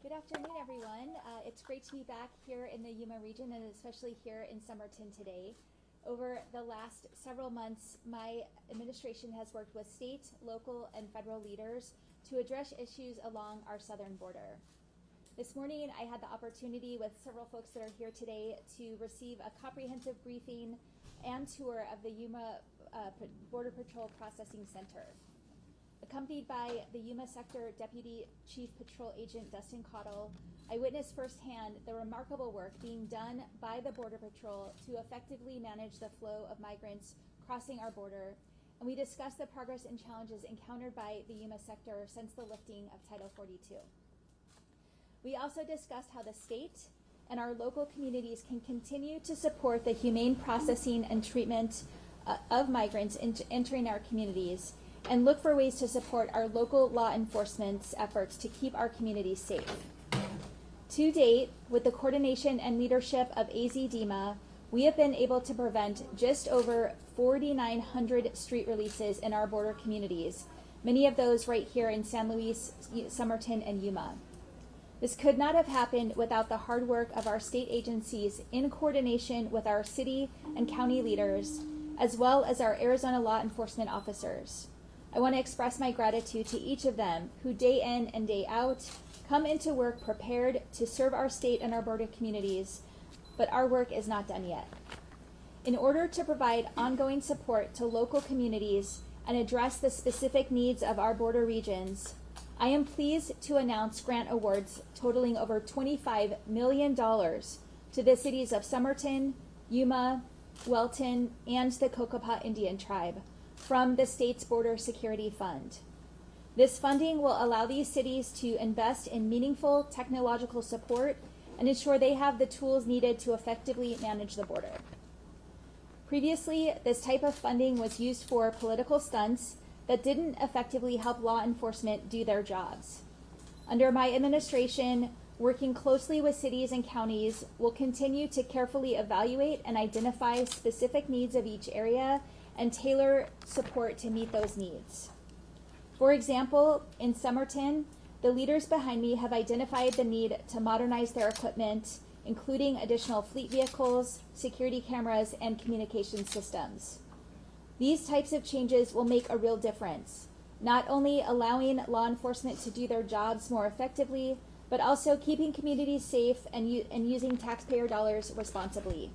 Good afternoon, everyone. It's great to be back here in the Yuma region and especially here in Somerton today. Over the last several months, my administration has worked with state, local, and federal leaders to address issues along our southern border. This morning, I had the opportunity with several folks that are here today to receive a comprehensive briefing and tour of the Yuma Border Patrol Processing Center. Accompanied by the Yuma Sector Deputy Chief Patrol Agent Dustin Cottle, I witnessed firsthand the remarkable work being done by the Border Patrol to effectively manage the flow of migrants crossing our border, and we discussed the progress and challenges encountered by the Yuma sector since the lifting of Title 42. We also discussed how the state and our local communities can continue to support the humane processing and treatment of migrants entering our communities, and look for ways to support our local law enforcement's efforts to keep our communities safe. To date, with the coordination and leadership of AZDEMA, we have been able to prevent just over 4,900 street releases in our border communities, many of those right here in San Luis, Somerton, and Yuma. This could not have happened without the hard work of our state agencies in coordination with our city and county leaders, as well as our Arizona law enforcement officers. I want to express my gratitude to each of them who day in and day out come into work prepared to serve our state and our border communities, but our work is not done yet. In order to provide ongoing support to local communities and address the specific needs of our border regions, I am pleased to announce grant awards totaling over $25 million to the cities of Somerton, Yuma, Welton, and the Cocopah Indian Tribe from the state's Border Security Fund. This funding will allow these cities to invest in meaningful technological support and ensure they have the tools needed to effectively manage the border. Previously, this type of funding was used for political stunts that didn't effectively help law enforcement do their jobs. Under my administration, working closely with cities and counties, we'll continue to carefully evaluate and identify specific needs of each area and tailor support to meet those needs. For example, in Somerton, the leaders behind me have identified the need to modernize their equipment, including additional fleet vehicles, security cameras, and communication systems. These types of changes will make a real difference, not only allowing law enforcement to do their jobs more effectively, but also keeping communities safe and using taxpayer dollars responsibly.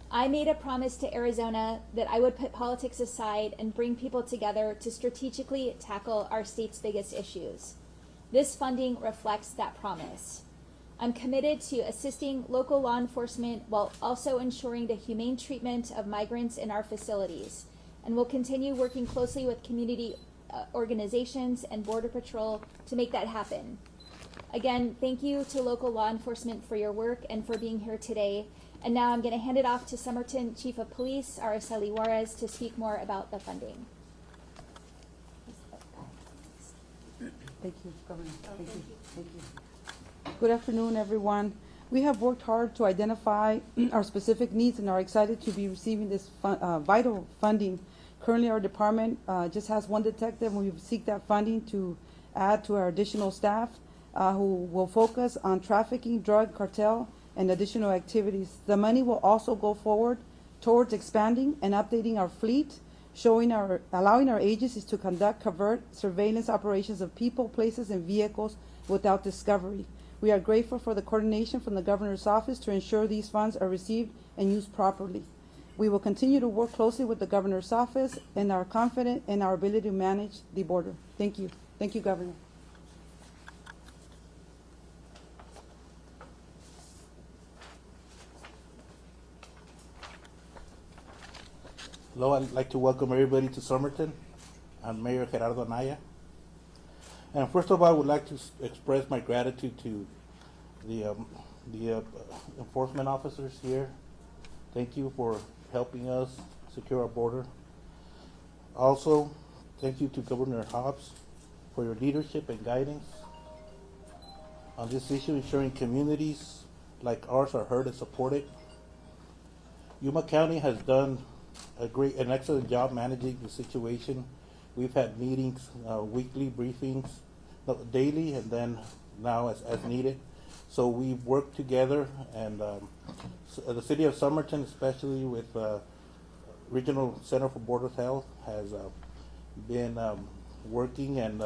I made a promise to Arizona that I would put politics aside and bring people together to strategically tackle our state's biggest issues. This funding reflects that promise. I'm committed to assisting local law enforcement while also ensuring the humane treatment of migrants in our facilities, and will continue working closely with community organizations and Border Patrol to make that happen. Again, thank you to local law enforcement for your work and for being here today. And now I'm going to hand it off to Somerton Chief of Police, Araceli Juarez, to speak more about the funding. Thank you, Governor. Thank you. Thank you. Good afternoon, everyone. We have worked hard to identify our specific needs and are excited to be receiving this vital funding. Currently, our department just has one detective, and we seek that funding to add to our additional staff who will focus on trafficking, drug cartel, and additional activities. The money will also go forward towards expanding and updating our fleet, allowing our agencies to conduct covert surveillance operations of people, places, and vehicles without discovery. We are grateful for the coordination from the Governor's office to ensure these funds are received and used properly. We will continue to work closely with the Governor's office and are confident in our ability to manage the border. Thank you. Thank you, Governor. Hello, I'd like to welcome everybody to Somerton. I'm Mayor Gerardo Anaya. And first of all, I would like to express my gratitude to the enforcement officers here. Thank you for helping us secure our border. Also, thank you to Governor Hobbs for your leadership and guidance on this issue, ensuring communities like ours are heard and supported. Yuma County has done an excellent job managing the situation. We've had meetings, weekly briefings, daily, and then now as needed. So we work together, and the city of Somerton, especially with Regional Center for Border Health, has been working, and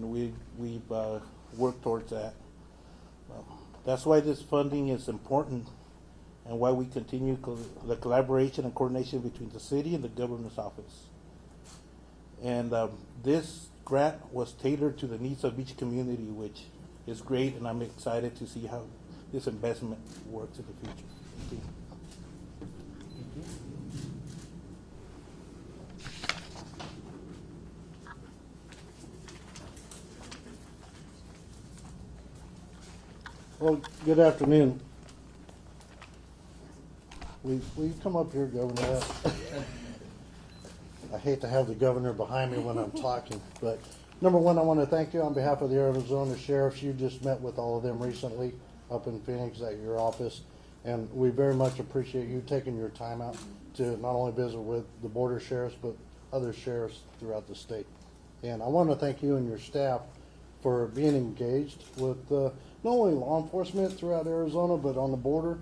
we've worked towards that. That's why this funding is important, and why we continue the collaboration and coordination between the city and the governor's office. And this grant was tailored to the needs of each community, which is great, and I'm excited to see how this investment works in the future. Thank you. Well, good afternoon. Will you come up here, Governor? I hate to have the governor behind me when I'm talking, but number one, I want to thank you on behalf of the Arizona Sheriffs. You just met with all of them recently up in Phoenix at your office, and we very much appreciate you taking your time out to not only visit with the border sheriffs, but other sheriffs throughout the state. And I want to thank you and your staff for being engaged with not only law enforcement throughout Arizona, but on the border,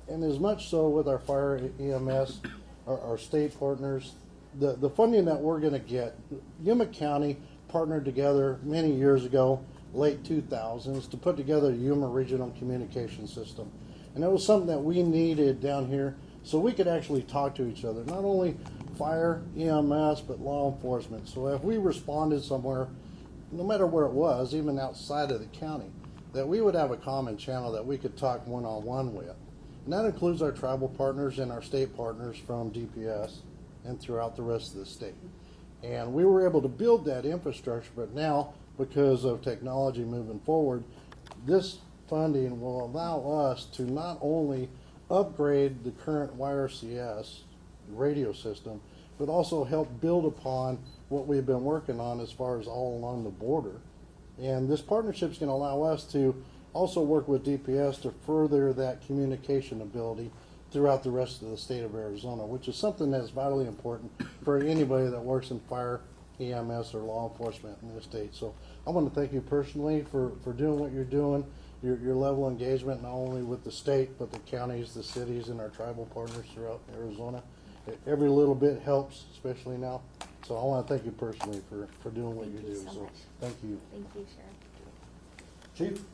and as much so with our fire EMS, our state partners. The funding that we're going to get, Yuma County partnered together many years ago, late 2000s, to put together a Yuma Regional Communication System. And it was something that we needed down here so we could actually talk to each other, not only fire, EMS, but law enforcement. So if we responded somewhere, no matter where it was, even outside of the county, that we would have a common channel that we could talk one-on-one with. And that includes our tribal partners and our state partners from DPS and throughout the rest of the state. And we were able to build that infrastructure, but now, because of technology moving forward, this funding will allow us to not only upgrade the current YRCS radio system, but also help build upon what we've been working on as far as all along the border. And this partnership is going to allow us to also work with DPS to further that communication ability throughout the rest of the state of Arizona, which is something that's vitally important for anybody that works in fire, EMS, or law enforcement in this state. So I want to thank you personally for doing what you're doing, your level of engagement, not only with the state, but the counties, the cities, and our tribal partners throughout Arizona. Every little bit helps, especially now. So I want to thank you personally for doing what you do. Thank you so much. Thank you. Thank you, Sheriff. Chief?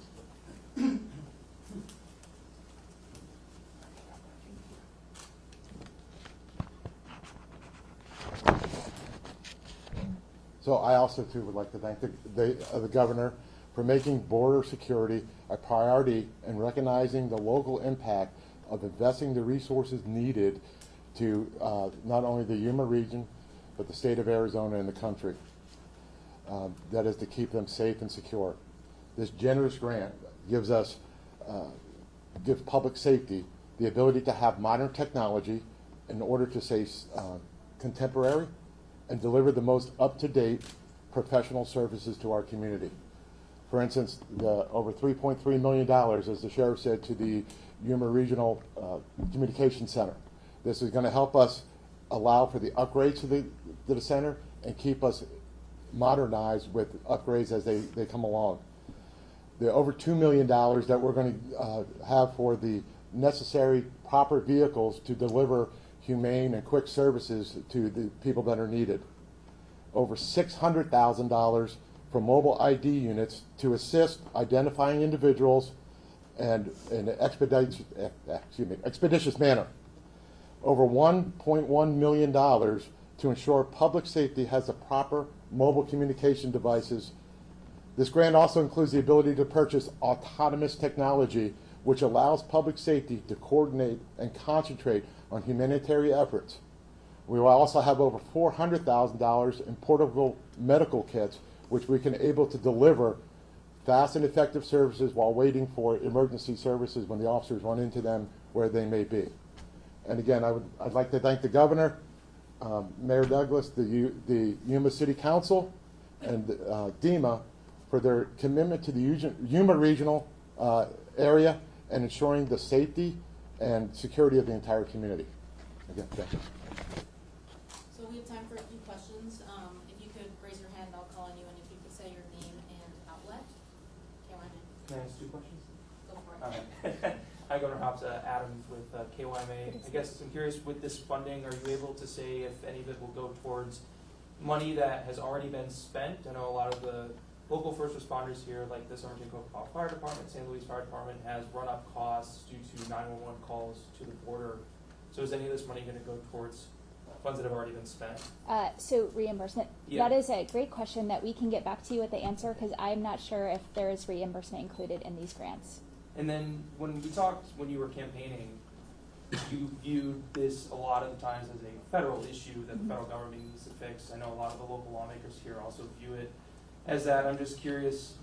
So I also too would like to thank the governor for making border security a priority and recognizing the local impact of investing the resources needed to not only the Yuma region, but the state of Arizona and the country. That is to keep them safe and secure. This generous grant gives public safety the ability to have modern technology in order to stay contemporary and deliver the most up-to-date professional services to our community. For instance, the over $3.3 million, as the sheriff said, to the Yuma Regional Communication Center. This is going to help us allow for the upgrades to the center and keep us modernized with upgrades as they come along. The over $2 million that we're going to have for the necessary proper vehicles to deliver humane and quick services to the people that are needed. Over $600,000 for mobile ID units to assist identifying individuals and in an expeditious manner. Over $1.1 million to ensure public safety has the proper mobile communication devices. This grant also includes the ability to purchase autonomous technology, which allows public safety to coordinate and concentrate on humanitarian efforts. We will also have over $400,000 in portable medical kits, which we can able to deliver fast and effective services while waiting for emergency services when the officers run into them where they may be. And again, I'd like to thank the governor, Mayor Douglas, the Yuma City Council, and DEMA for their commitment to the Yuma regional area and ensuring the safety and security of the entire community. Again, thank you. So we have time for a few questions. If you could raise your hand, I'll call on you, and if you could say your name and Can I ask 2 questions? Okay. Hi, Governor Hobbs. Adams with KYMA. I guess I'm curious, with this funding, are you able to say if any of it will go towards money that has already been spent? I know a lot of the local first responders here, like the Somerton Fire Department, St. Louis Fire Department, has run up costs due to 911 calls to the border. So is any of this money going to go towards funds that have already been spent? So reimbursement, Yeah. that is a great question that we can get back to you with the answer, because I'm not sure if there is reimbursement included in these grants. And then when we talked, when you were campaigning, you viewed this a lot of the times as a federal issue that the federal government needs to fix. I know a lot of the local lawmakers here also view it as that. I'm just curious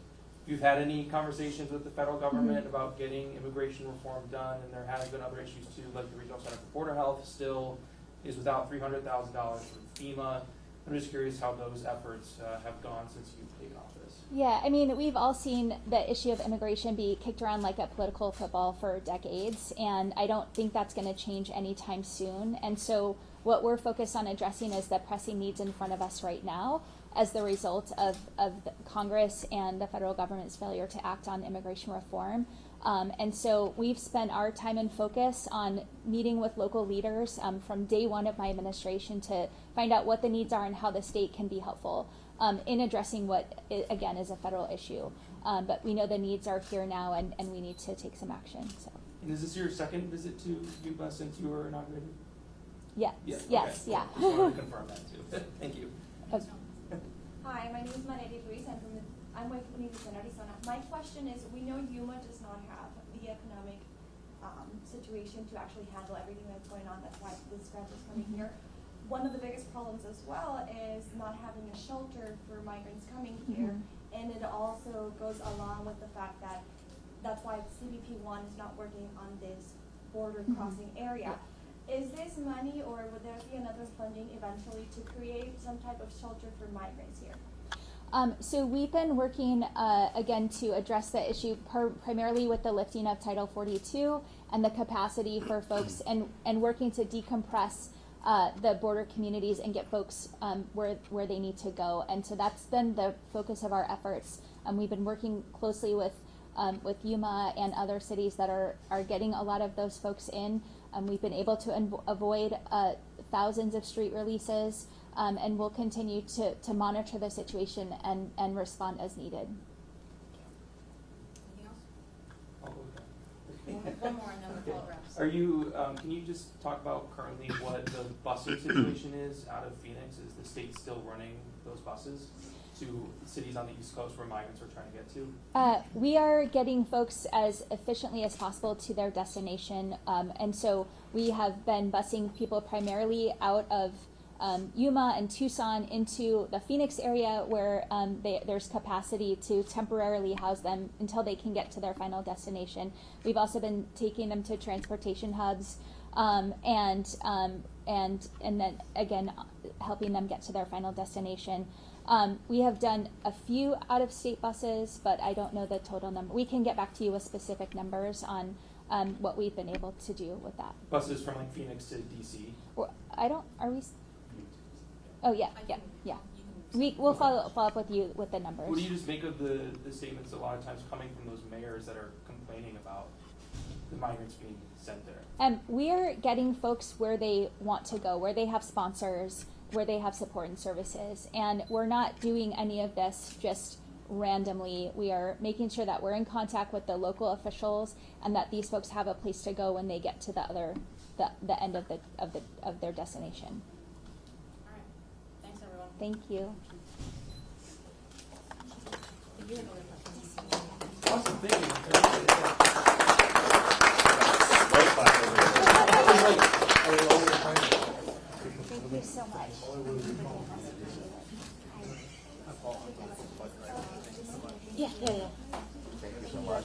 if you've had any conversations with the federal government about getting immigration reform done, and there have been other issues too, like the Regional Center for Border Health still is without $300,000 from FEMA. I'm just curious how those efforts have gone since you've taken office. Yeah, I mean, we've all seen the issue of immigration be kicked around like a political football for decades, and I don't think that's going to change anytime soon. And so what we're focused on addressing is the pressing needs in front of us right now as the result of the Congress and the federal government's failure to act on immigration reform. And so we've spent our time and focus on meeting with local leaders from day one of my administration to find out what the needs are and how the state can be helpful in addressing what, again, is a federal issue. But we know the needs are here now, and we need to take some action. So. And is this your second visit to Yuba since you were inaugurated? Yes, Yeah, yes, okay. yeah. Just wanted to confirm that too. Thank you. Okay. Hi, my name is Maneri Ruiz. I'm with Univision Arizona. My question is, we know Yuma does not have the economic situation to actually handle everything that's going on. That's why this grant is coming here. One of the biggest problems as well is not having a shelter for migrants coming here. And it also goes along with the fact that that's why CBP1 is not working on this border crossing area. Is this money, or would there be another funding eventually to create some type of shelter for migrants here? So we've been working, again, to address the issue primarily with the lifting of Title 42 and the capacity for folks, and working to decompress the border communities and get folks where they need to go. And so that's been the focus of our efforts. We've been working closely with Yuma and other cities that are getting a lot of those folks in. We've been able to avoid thousands of street releases, and we'll continue to monitor the situation and respond as needed. Anything else? I'll go with that. One more and then we'll call it wraps. Are you, can you just talk about currently what the busing situation is out of Phoenix? Is the state still running those buses to cities on the East Coast where migrants are trying to get to? We are getting folks as efficiently as possible to their destination, and so we have been busing people primarily out of Yuma and Tucson into the Phoenix area, where there's capacity to temporarily house them until they can get to their final destination. We've also been taking them to transportation hubs, and then again helping them get to their final destination. We have done a few out-of-state buses, but I don't know the total number. We can get back to you with specific numbers on what we've been able to do with that. Buses from like Phoenix to DC? Are we? Oh, yeah. We'll follow up with you with the numbers. What do you just make of the statements a lot of times coming from those mayors that are complaining about the migrants being sent there? We are getting folks where they want to go, where they have sponsors, where they have support and services, and we're not doing any of this just randomly. We are making sure that we're in contact with the local officials and that these folks have a place to go when they get to the end of their destination. All right. Thanks, everyone. Thank you. If you have other questions. Awesome, thank you. Thank you so much. Yeah. Thank you so much.